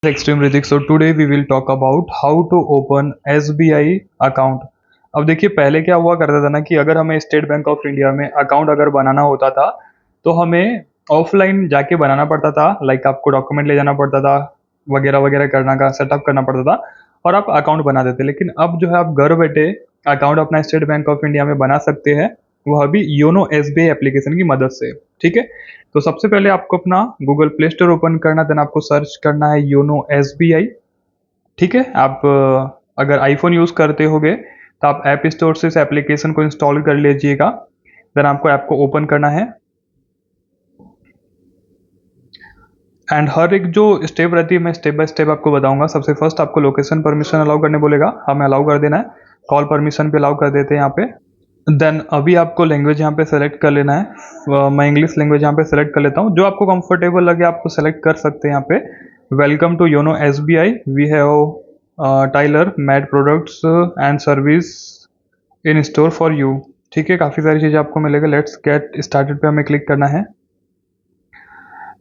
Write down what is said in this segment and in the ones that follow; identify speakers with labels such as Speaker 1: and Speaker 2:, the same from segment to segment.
Speaker 1: Extreme Ritik. So today we will talk about how to open SBI account. अब देखिए पहले क्या हुआ करता था ना कि अगर हमें स्टेट बैंक ऑफ इंडिया में अकाउंट अगर बनाना होता था तो हमें ऑफलाइन जाके बनाना पड़ता था। लाइक आपको डॉक्यूमेंट ले जाना पड़ता था, वगैरह वगैरह करना का सेटअप करना पड़ता था और आप अकाउंट बना देते। लेकिन अब जो है आप घर बैठे अकाउंट अपना स्टेट बैंक ऑफ इंडिया में बना सकते हैं, वह भी योनो SBI एप्लीकेशन की मदद से। ठीक है, तो सबसे पहले आपको अपना गूगल प्ले स्टोर ओपन करना, देन आपको सर्च करना है योनो SBI। ठीक है, आप अगर आईफोन यूज़ करते होगे तो आप ऐप स्टोर से इस एप्लीकेशन को इंस्टॉल कर लीजिएगा। देन आपको ऐप को ओपन करना है एंड हर एक जो स्टेप रहती है मैं स्टेप बाय स्टेप आपको बताऊंगा। सबसे फर्स्ट आपको लोकेशन परमिशन अलाउ करने बोलेगा, हमें अलाउ कर देना है। कॉल परमिशन पे अलाउ कर देते हैं यहाँ पे। देन अभी आपको लैंग्वेज यहाँ पे सेलेक्ट कर लेना है। मैं इंग्लिश लैंग्वेज यहाँ पे सेलेक्ट कर लेता हूँ, जो आपको कंफर्टेबल लगे आपको सेलेक्ट कर सकते हैं यहाँ पे। Welcome to YONO SBI, we have tailor made products and service in store for you. ठीक है, काफ़ी सारी चीज़ें आपको मिलेगा। लेट्स गेट स्टार्टेड पे हमें क्लिक करना है।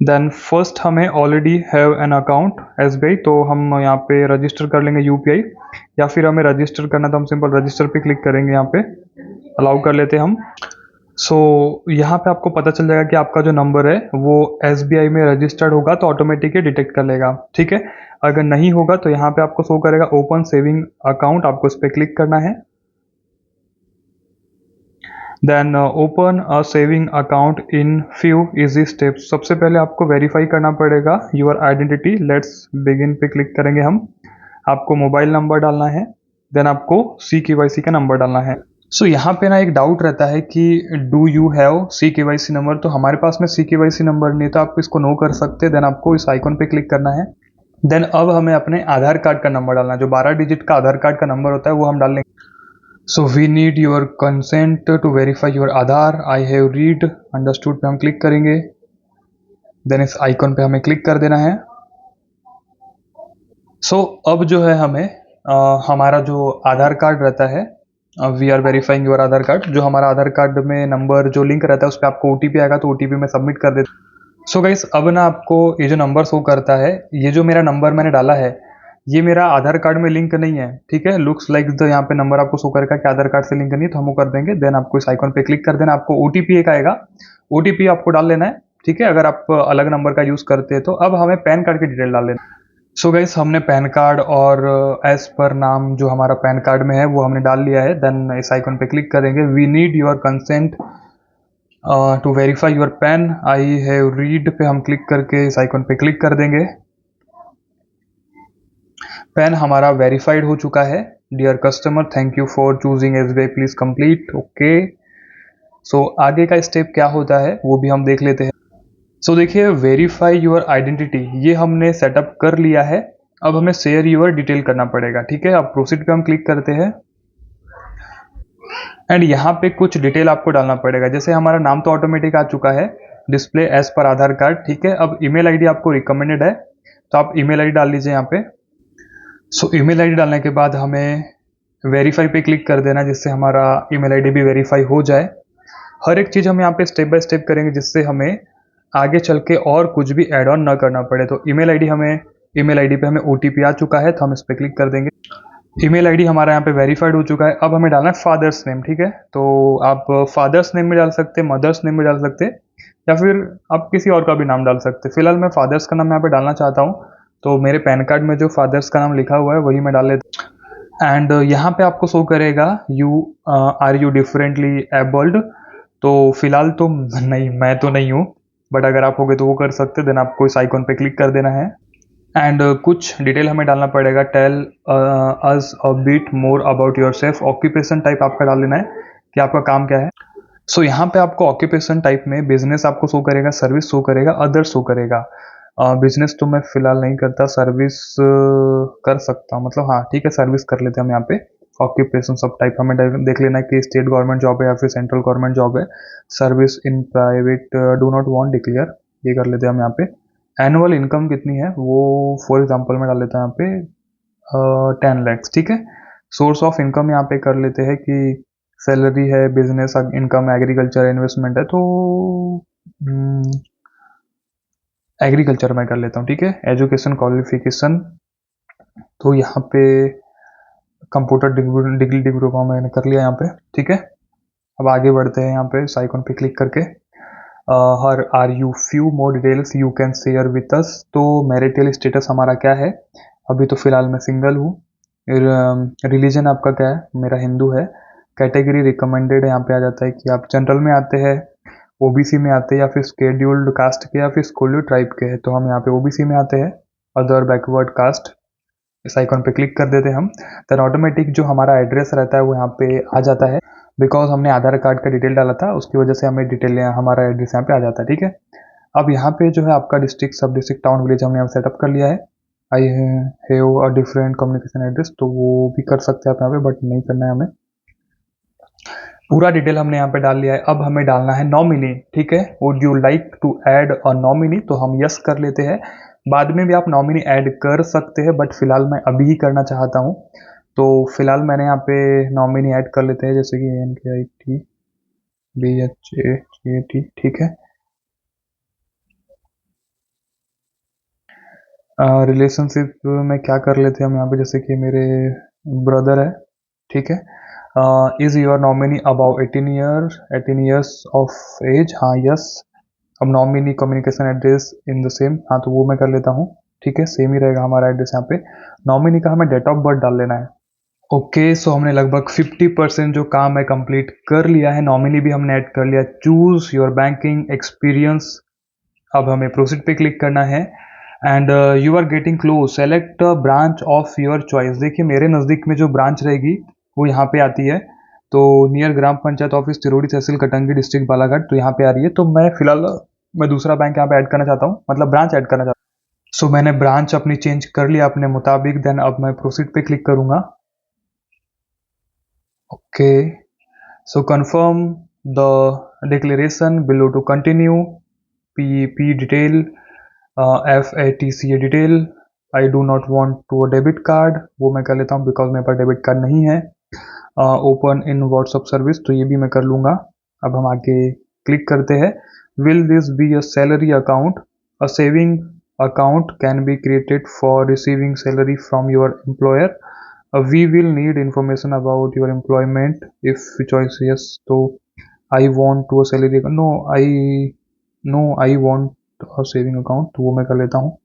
Speaker 1: देन फर्स्ट हमें already have an account SBI, तो हम यहाँ पे रजिस्टर कर लेंगे UPI, या फिर हमें रजिस्टर करना तो हम सिंपल रजिस्टर पे क्लिक करेंगे। यहाँ पे अलाउ कर लेते हैं हम। सो यहाँ पे आपको पता चल जाएगा कि आपका जो नंबर है वो SBI में रजिस्टर्ड होगा तो ऑटोमेटिक ही डिटेक्ट कर लेगा। ठीक है, अगर नहीं होगा तो यहाँ पे आपको शो करेगा ओपन सेविंग अकाउंट, आपको इस पर क्लिक करना है। Then open a saving account in few easy steps. सबसे पहले आपको वेरीफाई करना पड़ेगा योर आइडेंटिटी। लेट्स बिगिन पे क्लिक करेंगे हम। आपको मोबाइल नंबर डालना है, देन आपको CKYC का नंबर डालना है। सो यहाँ पे ना एक डाउट रहता है कि do you have CKYC number, तो हमारे पास में CKYC नंबर नहीं, तो आप इसको नो कर सकते हैं। देन आपको इस आइकॉन पे क्लिक करना है। देन अब हमें अपने आधार कार्ड का नंबर डालना है, जो 12 डिजिट का आधार कार्ड का नंबर होता है वो हम डाल लेंगे। So we need your consent to verify your Aadhaar, I have read understood पे हम क्लिक करेंगे। देन इस आइकॉन पे हमें क्लिक कर देना है। सो अब जो है हमें हमारा जो आधार कार्ड रहता है, we are verifying your Aadhaar card, जो हमारा आधार कार्ड में नंबर जो लिंक रहता है उस पर आपको OTP आएगा, तो OTP में सबमिट कर देते। सो गाइस अब ना आपको ये जो नंबर शो करता है, ये जो मेरा नंबर मैंने डाला है ये मेरा आधार कार्ड में लिंक नहीं है। ठीक है, लुक्स लाइक द यहाँ पे नंबर आपको शो करेगा कि आधार कार्ड से लिंक नहीं है, तो हम वो कर देंगे। देन आपको इस आइकॉन पे क्लिक कर देना, आपको OTP एक आएगा, OTP आपको डाल लेना है। ठीक है, अगर आप अलग नंबर का यूज़ करते हैं तो अब हमें पैन कार्ड की डिटेल डाल लेना। सो गाइस हमने पैन कार्ड और एज पर नाम जो हमारा पैन कार्ड में है वो हमने डाल लिया है। देन इस आइकन पे क्लिक करेंगे। We need your consent to verify your PAN, I have read पे हम क्लिक करके इस आइकन पे क्लिक कर देंगे। पैन हमारा वेरीफाइड हो चुका है। Dear customer thank you for choosing SBI, please complete. Okay, so आगे का स्टेप क्या होता है वो भी हम देख लेते हैं। सो देखिए वेरीफाई योर आइडेंटिटी ये हमने सेटअप कर लिया है। अब हमें शेयर योर डिटेल करना पड़ेगा। ठीक है, अब प्रोसीड पे हम क्लिक करते हैं एंड यहाँ पे कुछ डिटेल आपको डालना पड़ेगा। जैसे हमारा नाम तो ऑटोमेटिक आ चुका है, डिस्प्ले एज पर आधार कार्ड। ठीक है, अब ईमेल आईडी आपको रिकमेंडेड है तो आप ईमेल आईडी डाल लीजिए यहाँ पे। सो ईमेल आईडी डालने के बाद हमें वेरीफाई पे क्लिक कर देना, जिससे हमारा ईमेल आईडी भी वेरीफाई हो जाए। हर एक चीज़ हम यहाँ पे स्टेप बाय स्टेप करेंगे, जिससे हमें आगे चल के और कुछ भी ऐड ऑन ना करना पड़े। तो ईमेल आईडी पे हमें OTP आ चुका है, तो हम इस पर क्लिक कर देंगे। ईमेल आईडी हमारा यहाँ पे वेरीफाइड हो चुका है। अब हमें डालना है फादर्स नेम। ठीक है, तो आप फादर्स नेम में डाल सकते हैं, मदर्स नेम में डाल सकते हैं, या फिर आप किसी और का भी नाम डाल सकते हैं। फिलहाल मैं फादर्स का नाम यहाँ पे डालना चाहता हूँ, तो मेरे पैन कार्ड में जो फादर्स का नाम लिखा हुआ है वही मैं डाल लेता। एंड यहाँ पे आपको शो करेगा you are you differently abled, तो फिलहाल तो नहीं, मैं तो नहीं हूँ, बट अगर आप होगे तो वो कर सकते हैं। देन आपको इस आइकॉन पे क्लिक कर देना है एंड कुछ डिटेल हमें डालना पड़ेगा। Tell us a bit more about your सेल्फ। ऑक्यूपेशन टाइप आपका डाल लेना है कि आपका काम क्या है। सो यहाँ पे आपको ऑक्यूपेशन टाइप में बिजनेस आपको शो करेगा, सर्विस शो करेगा, अदर शो करेगा। बिजनेस तो मैं फिलहाल नहीं करता, सर्विस कर सकता हूँ, मतलब हाँ ठीक है सर्विस कर लेते हैं हम यहाँ पे। ऑक्यूपेशन सब टाइप हमें देख लेना है कि स्टेट गवर्नमेंट जॉब है या फिर सेंट्रल गवर्नमेंट जॉब है। Service in private do not want declare, ये कर लेते हैं हम यहाँ पे। एनुअल इनकम कितनी है वो फॉर एग्जांपल में डाल लेता हूँ यहाँ पे 10 लैक्स। ठीक है, सोर्स ऑफ इनकम यहाँ पे कर लेते हैं कि सैलरी है, बिजनेस इनकम, एग्रीकल्चर, इन्वेस्टमेंट है, तो एग्रीकल्चर में कर लेता हूँ, ठीक है। एजुकेशन क्वालिफिकेशन, तो यहाँ पे कंप्यूटर डिग्री डिप्लोमा मैंने कर लिया यहाँ पे, ठीक है। अब आगे बढ़ते हैं, यहाँ पे इस आइकन पे क्लिक करके here are you few more details you can share with us. तो मैरिटल स्टेटस हमारा क्या है, अभी तो फिलहाल मैं सिंगल हूँ। रिलीजन आपका क्या है, मेरा हिंदू है। कैटेगरी रिकमेंडेड यहाँ पे आ जाता है कि आप जनरल में आते हैं, ओबीसी में आते हैं, या फिर स्केड्यूल्ड कास्ट के, या फिर स्केड्यूल्ड ट्राइब के हैं। तो हम यहाँ पे ओबीसी में आते हैं, अदर बैकवर्ड कास्ट। इस आइकन पे क्लिक कर देते हैं हम, देन ऑटोमेटिक जो हमारा एड्रेस रहता है वो यहाँ पे आ जाता है। बिकॉज हमने आधार कार्ड का डिटेल डाला था, उसकी वजह से हमें डिटेल हमारा एड्रेस यहाँ पे आ जाता है, ठीक है। अब यहाँ पे जो है आपका डिस्ट्रिक्ट, सब डिस्ट्रिक्ट, टाउन, विलेज हमने यहाँ सेटअप कर लिया है। I have a different communication address, तो वो भी कर सकते हैं आप यहाँ पे, बट नहीं करना है हमें। पूरा डिटेल हमने यहाँ पे डाल लिया है। अब हमें डालना है नॉमिनी, ठीक है। Would you like to add a nominee, तो हम यस कर लेते हैं। बाद में भी आप नॉमिनी ऐड कर सकते हैं, बट फिलहाल मैं अभी ही करना चाहता हूँ। तो फिलहाल मैंने यहाँ पे नॉमिनी ऐड कर लेते हैं, जैसे कि NKIT BHAT, ठीक है। रिलेशनशिप में क्या कर लेते हैं हम यहाँ पे, जैसे कि मेरे ब्रदर है, ठीक है। Is your nominee above 18 years of age, हाँ यस। अब nominee communication address in the same, हाँ तो वो मैं कर लेता हूँ, ठीक है। सेम ही रहेगा हमारा एड्रेस यहाँ पे। नॉमिनी का हमें डेट ऑफ बर्थ डाल लेना है। ओके, सो हमने लगभग 50% जो काम है कंप्लीट कर लिया है। नॉमिनी भी हमने ऐड कर लिया। चूज योर बैंकिंग एक्सपीरियंस, अब हमें प्रोसीड पे क्लिक करना है। And you are getting close, select branch of your choice. देखिए मेरे नज़दीक में जो ब्रांच रहेगी वो यहाँ पे आती है, तो नियर ग्राम पंचायत ऑफिस, तिरोड़ी तहसील, कटंगी, डिस्ट्रिक्ट बालाघाट, तो यहाँ पे आ रही है। तो मैं फिलहाल मैं दूसरा बैंक यहाँ पे ऐड करना चाहता हूँ, मतलब ब्रांच ऐड करना चाहता हूँ। सो मैंने ब्रांच अपनी चेंज कर लिया अपने मुताबिक। देन अब मैं प्रोसीड पे क्लिक करूँगा। Okay, so confirm the declaration below to continue. P detail, FATCA detail, I do not want to a debit card, वो मैं कर लेता हूँ बिकॉज मेरे पास डेबिट कार्ड नहीं है। ओपन इन व्हाट्सअप सर्विस, तो ये भी मैं कर लूँगा। अब हम आगे क्लिक करते हैं। Will this be a salary account, a saving account can be created for receiving salary from your employer. We will need information about your employment if choice yes. तो I want to a salary, no I want a saving account, तो वो मैं कर लेता हूँ,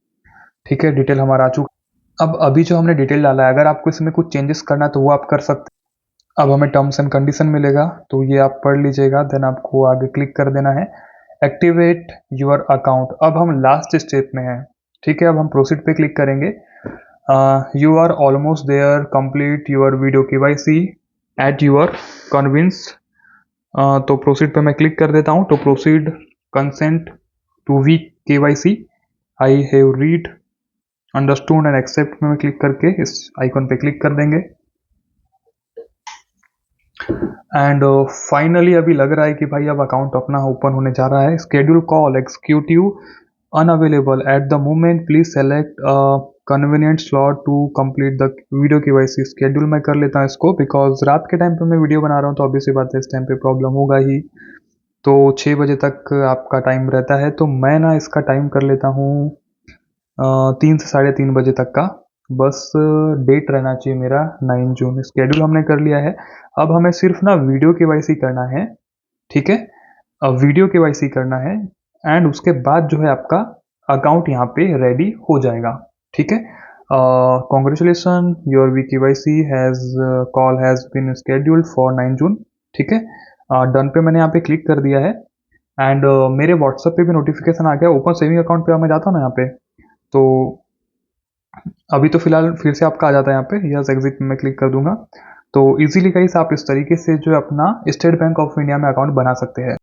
Speaker 1: ठीक है। Detail हमारा आ चुका। अब अभी जो हमने डिटेल डाला है, अगर आपको इसमें कुछ चेंजेस करना है तो वो आप कर सकते हैं। अब हमें टर्म्स एंड कंडीशन मिलेगा, तो ये आप पढ़ लीजिएगा। देन आपको आगे क्लिक कर देना है, एक्टिवेट योर अकाउंट। अब हम लास्ट स्टेप में हैं, ठीक है। अब हम प्रोसीड पे क्लिक करेंगे। You are almost there, complete your video KYC at your convenience. तो प्रोसीड पे मैं क्लिक कर देता हूँ। तो proceed consent to V KYC, I have read, understood and accept में क्लिक करके इस आइकन पे क्लिक कर देंगे। एंड फाइनली अभी लग रहा है कि भाई अब अकाउंट अपना ओपन होने जा रहा है। Schedule call executive unavailable at the moment, please select convenient slot to complete the video KYC। Schedule मैं कर लेता हूँ इसको, बिकॉज रात के टाइम पे मैं वीडियो बना रहा हूँ, तो ऑब्वियसली बात है इस टाइम पे प्रॉब्लम होगा ही। तो 6 बजे तक आपका टाइम रहता है, तो मैं ना इसका टाइम कर लेता हूँ 3 से 3:30 बजे तक का। बस डेट रहना चाहिए मेरा 9 जून। स्केड्यूल हमने कर लिया है। अब हमें सिर्फ ना वीडियो KYC करना है, ठीक है। वीडियो KYC करना है, एंड उसके बाद जो है आपका अकाउंट यहाँ पे रेडी हो जाएगा, ठीक है। Congratulations, your KYC has call has been scheduled for 9 June, ठीक है। डन पे मैंने यहाँ पे क्लिक कर दिया है। एंड मेरे व्हाट्सएप पे भी नोटिफिकेशन आ गया। ओपन सेविंग अकाउंट पे मैं जाता हूँ ना यहाँ पे, तो अभी तो फिलहाल फिर से आपका आ जाता है यहाँ पे, यस एग्जिट में मैं क्लिक कर दूंगा। तो इजीली गाइस आप इस तरीके से जो है अपना स्टेट बैंक ऑफ इंडिया में अकाउंट बना सकते हैं।